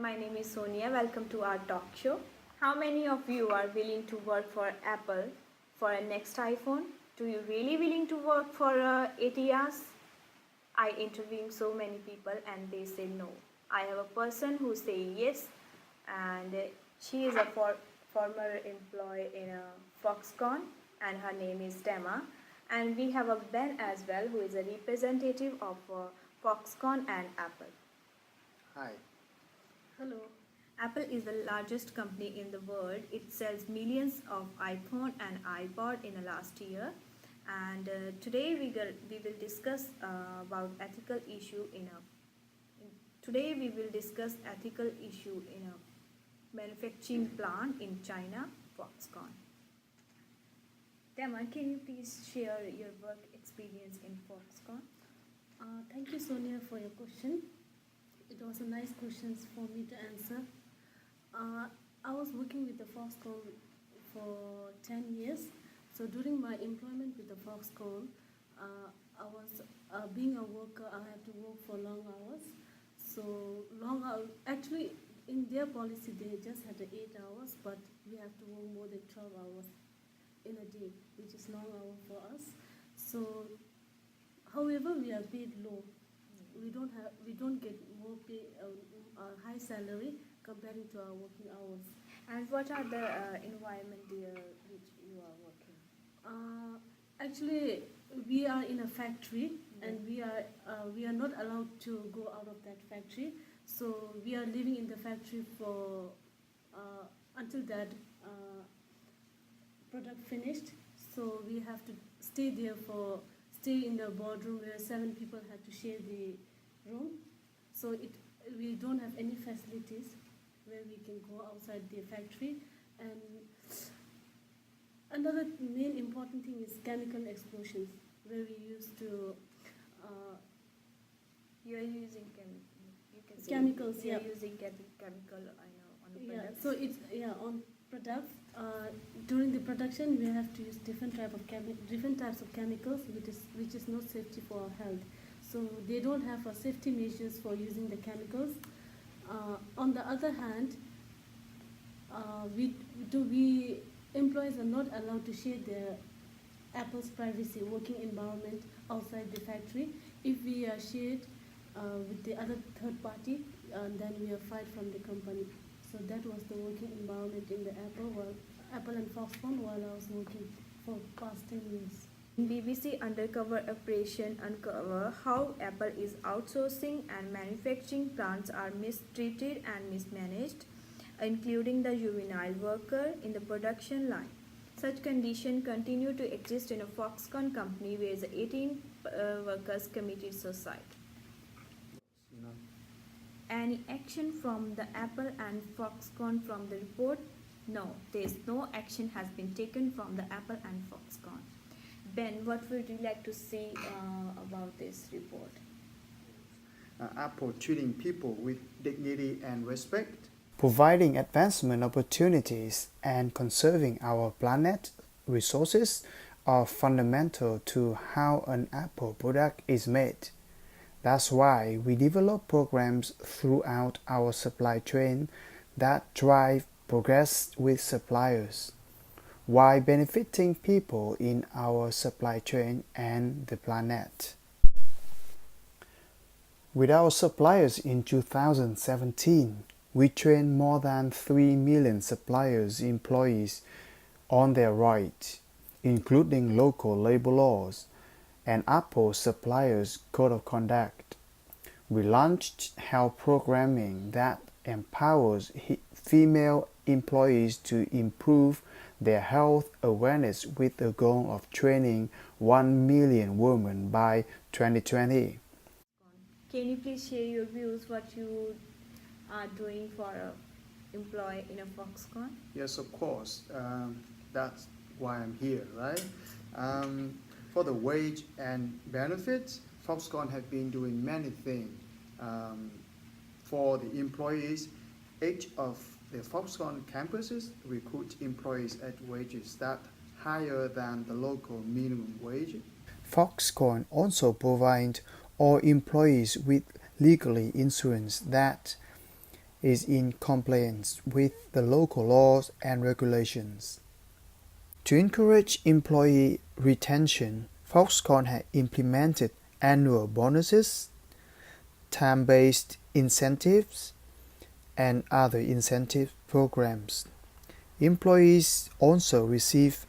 my name is Sonia. Welcome to our talk show. How many of you are willing to work for Apple for a next iPhone? Do you really willing to work for 80 hours? I interviewing so many people and they say no. I have a person who say yes, and she is a former employee in Foxconn, and her name is Tema. And we have a Ben as well, who is a representative of Foxconn and Apple. Hi. Hello. Apple is the largest company in the world. It sells millions of iPhone and iPod in the last year. And today we will discuss about ethical issue today we will discuss ethical issue in a manufacturing plant in China, Foxconn. Tema, can you please share your work experience in Foxconn? Thank you, Sonia, for your question. It was a nice question for me to answer. I was working with the Foxconn for 10 years. So during my employment with the Foxconn, I was being a worker. I had to work for long hours. So long hours. Actually, in their policy, they just had 8 hours, but we have to work more than 12 hours in a day, which is long hour for us. So, however, we are paid low. We don't get more pay, high salary comparing to our working hours. And what are the environment which you are working? Actually, we are in a factory, and we are not allowed to go out of that factory. So we are living in the factory for until that product finished. So we have to stay in the boardroom where 7 people had to share the room. So we don't have any facilities where we can go outside the factory. And another main important thing is chemical explosions, where we used to. You are using chemicals. You are using chemical. I know on the product. So it's on products. During the production, we have to use different types of chemicals, which is not safety for our health. So they don't have safety measures for using the chemicals. On the other hand, we employees are not allowed to share their Apple's privacy working environment outside the factory. If we are shared with the other third party, then we are fired from the company. So that was the working environment in the Apple and Foxconn while I was working for past 10 years. BBC Undercover Operation uncover how Apple is outsourcing and manufacturing plants are mistreated and mismanaged, including the juvenile worker in the production line. Such conditions continue to exist in a Foxconn company where the 18 workers committed suicide. Any action from the Apple and Foxconn from the report? No, no action has been taken from the Apple and Foxconn. Ben, what would you like to say about this report? Apple treating people with dignity and respect. Providing advancement opportunities and conserving our planet resources are fundamental to how an Apple product is made. That's why we develop programs throughout our supply chain that drive progress with suppliers, while benefiting people in our supply chain and the planet. With our suppliers in 2017, we trained more than 3 million suppliers' employees on their rights, including local labor laws and Apple Suppliers Code of Conduct. We launched health programming that empowers female employees to improve their health awareness with the goal of training 1 million women by 2020. Can you please share your views, what you are doing for an employee in a Foxconn? Yes, of course. That's why I'm here, right? For the wage and benefits, Foxconn have been doing many things for the employees. Each of the Foxconn campuses recruit employees at wages that higher than the local minimum wage. Foxconn also provides all employees with legally insurance that is in compliance with the local laws and regulations. To encourage employee retention, Foxconn had implemented annual bonuses, time-based incentives, and other incentive programs. Employees also receive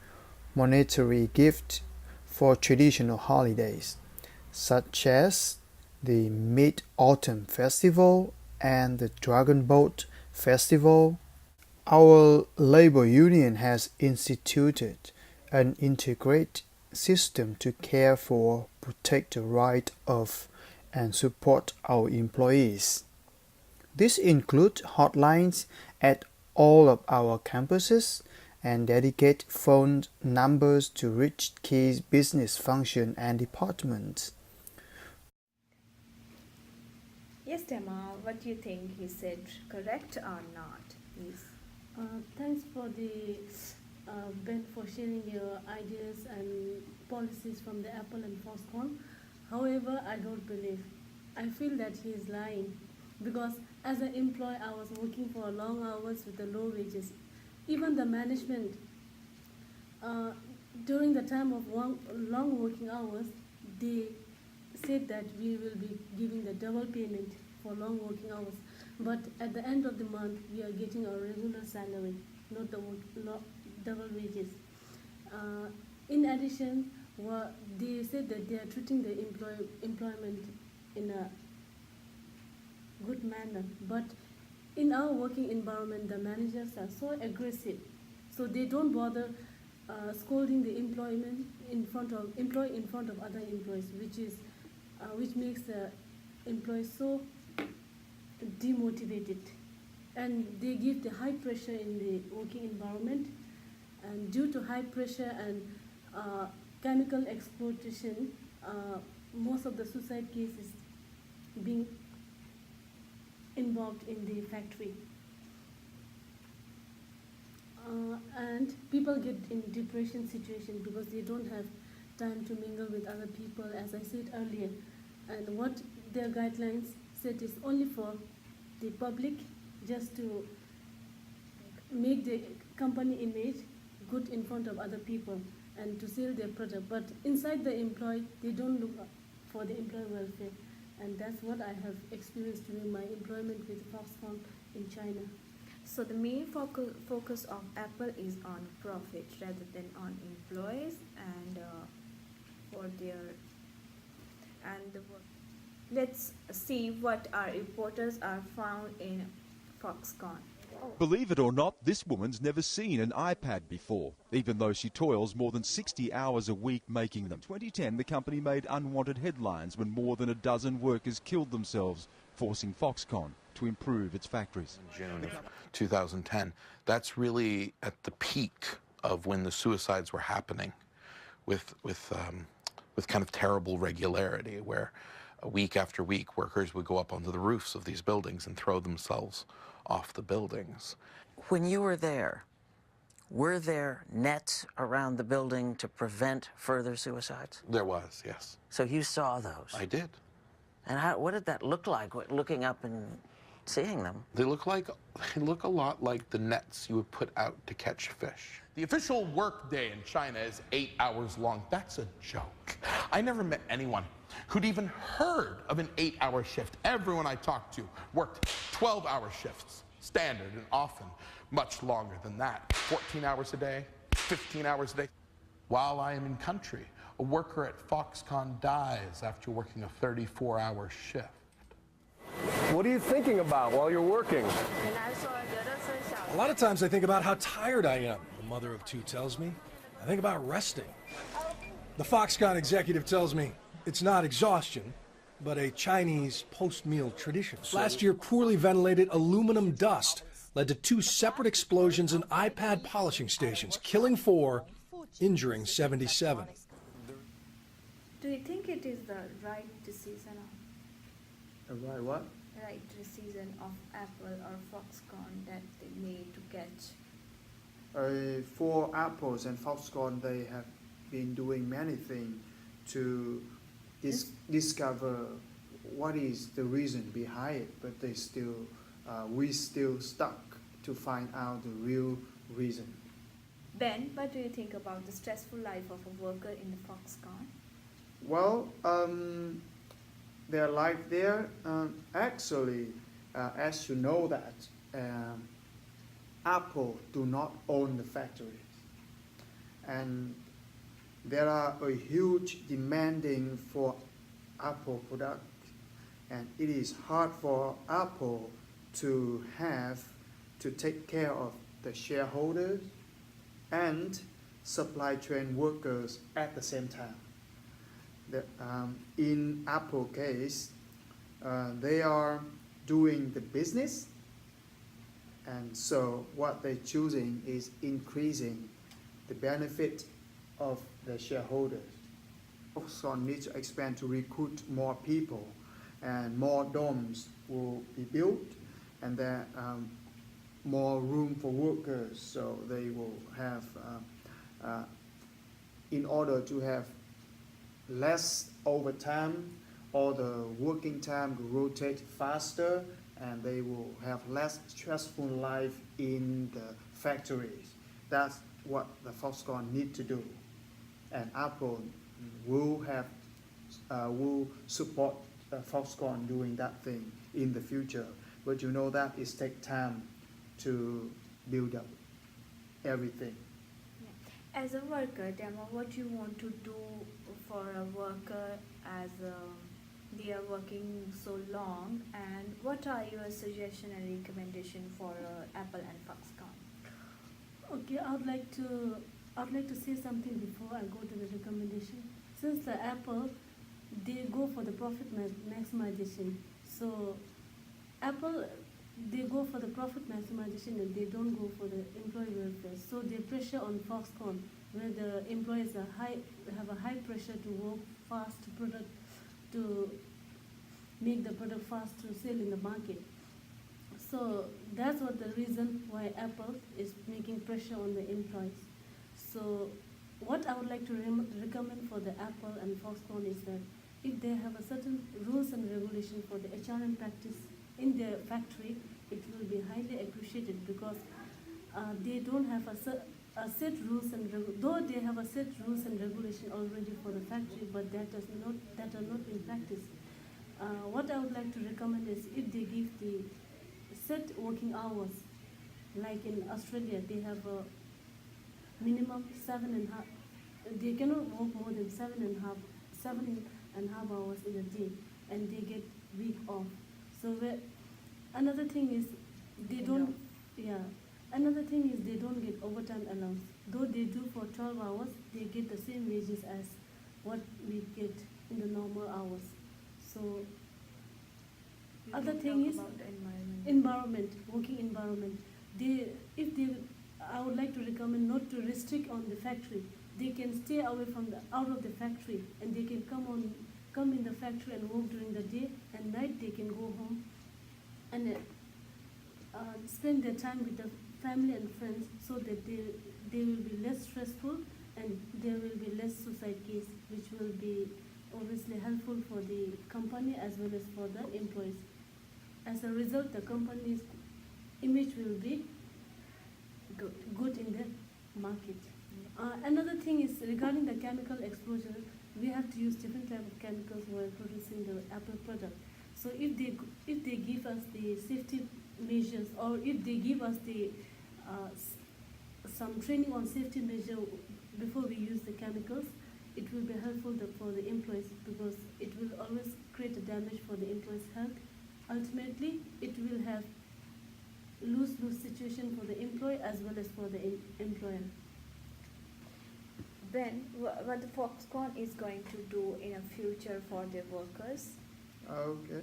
monetary gifts for traditional holidays, such as the Mid-Autumn Festival and the Dragon Boat Festival. Our labor union has instituted an integrated system to care for, protect the right of, and support our employees. This includes hotlines at all of our campuses and dedicated phone numbers to reach key business functions and departments. Yes, Tema, what do you think he said, correct or not, please? Thanks for the Ben for sharing your ideas and policies from the Apple and Foxconn. However, I don't believe. I feel that he is lying because as an employee, I was working for long hours with the low wages. Even the management, during the time of long working hours, they said that we will be giving the double payment for long working hours. But at the end of the month, we are getting our regular salary, not the double wages. In addition, they said that they are treating the employment in a good manner. But in our working environment, the managers are so aggressive, so they don't bother scolding the employee in front of other employees, which makes the employees so demotivated, and they give the high pressure in the working environment, and due to high pressure and chemical exploitation, most of the suicide cases being involved in the factory, and people get in depression situation because they don't have time to mingle with other people, as I said earlier. And what their guidelines said is only for the public, just to make the company image good in front of other people and to sell their product. But inside the employee, they don't look for the employee welfare. And that's what I have experienced during my employment with Foxconn in China. So the main focus of Apple is on profit rather than on employees and for their and the work. Let's see what our reporters are found in Foxconn. Believe it or not, this woman's never seen an iPad before, even though she toils more than 60 hours a week making them. In 2010, the company made unwanted headlines when more than a dozen workers killed themselves, forcing Foxconn to improve its factories. In June of 2010, that's really at the peak of when the suicides were happening with kind of terrible regularity, where week after week workers would go up onto the roofs of these buildings and throw themselves off the buildings. When you were there, were there nets around the building to prevent further suicides? There was, yes. So you saw those? I did. And what did that look like, looking up and seeing them? They look a lot like the nets you would put out to catch fish. The official work day in China is 8 hours long. That's a joke. I never met anyone who'd even heard of an 8-hour shift. Everyone I talked to worked 12-hour shifts, standard, and often much longer than that. 14 hours a day, 15 hours a day. While I am in country, a worker at Foxconn dies after working a 34-hour shift. What are you thinking about while you're working? A lot of times I think about how tired I am, the mother of two tells me. I think about resting. The Foxconn executive tells me it's not exhaustion, but a Chinese post-meal tradition. Last year, poorly ventilated aluminum dust led to 2 separate explosions in iPad polishing stations, killing 4, injuring 77. Do you think it is the right decision Right, what? right decision of Apple or Foxconn that they made to catch? For Apples and Foxconn, they have been doing many things to discover what is the reason behind it, but they still we still stuck to find out the real reason. Ben, what do you think about the stressful life of a worker in the Foxconn? Well, their life there, actually, as you know that, Apple do not own the factories. And there are a huge demanding for Apple product. And it is hard for Apple to have to take care of the shareholders and supply chain workers at the same time. In Apple case, they are doing the business, and so what they're choosing is increasing the benefit of the shareholders. Foxconn needs to expand to recruit more people, and more domes will be built, and there more room for workers, so they will have, in order to have less overtime, or the working time will rotate faster, and they will have less stressful life in the factories. That's what the Foxconn need to do, and Apple will support Foxconn doing that thing in the future. But you know that it takes time to build up everything. Yeah. As a worker, Demo, what you want to do for a worker as they are working so long, and what are your suggestion and recommendation for Apple and Foxconn? Okay, I'd like to say something before I go to the recommendation. Since the Apple, they go for the profit maximization. So Apple, they go for the profit maximization and they don't go for the employee welfare. So they pressure on Foxconn, where the employees have a high pressure to work fast, to make the product fast to sell in the market. So that's what the reason why Apple is making pressure on the employees. So what I would like to recommend for the Apple and Foxconn is that if they have a certain rules and regulation for the HRM practice in their factory, it will be highly appreciated, because they don't have a set rules and though they have a set rules and regulation already for the factory, but that are not in practice. What I would like to recommend is if they give the set working hours, like in Australia, they have a minimum 7.5. They cannot work more than 7.5 hours in a day, and they get week off. So another thing is they don't. Yeah. Another thing is they don't get overtime allowance. Though they do for 12 hours, they get the same wages as what we get in the normal hours. So other thing is working environment. I would like to recommend not to restrict on the factory. They can stay away from out of the factory, and they can come in the factory and work during the day, and night they can go home and spend their time with the family and friends, so that they will be less stressful and there will be less suicide case, which will be obviously helpful for the company as well as for the employees. As a result, the company's image will be good in the market. Another thing is regarding the chemical exposure. We have to use different type of chemicals while producing the Apple product. So if they give us the safety measures, or if they give us the some training on safety measure before we use the chemicals, it will be helpful for the employees, because it will always create a damage for the employees' health. Ultimately, it will have lose-lose situation for the employee as well as for the employer. Ben, what the Foxconn is going to do in the future for their workers? Okay.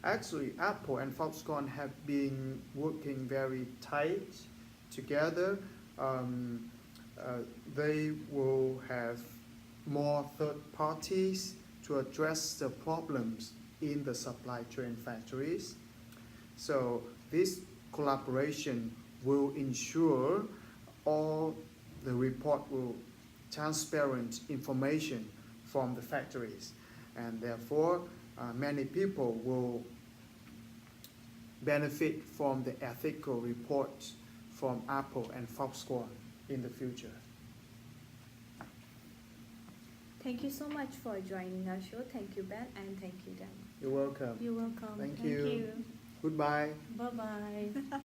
Actually, Apple and Foxconn have been working very tight together. They will have more third parties to address the problems in the supply chain factories. So this collaboration will ensure all the report will transparent information from the factories, and therefore many people will benefit from the ethical reports from Apple and Foxconn in the future. Thank you so much for joining our show. Thank you, Ben, and thank you, Dan. You're welcome. You're welcome. Thank Thank you. you. Goodbye. Bye-bye.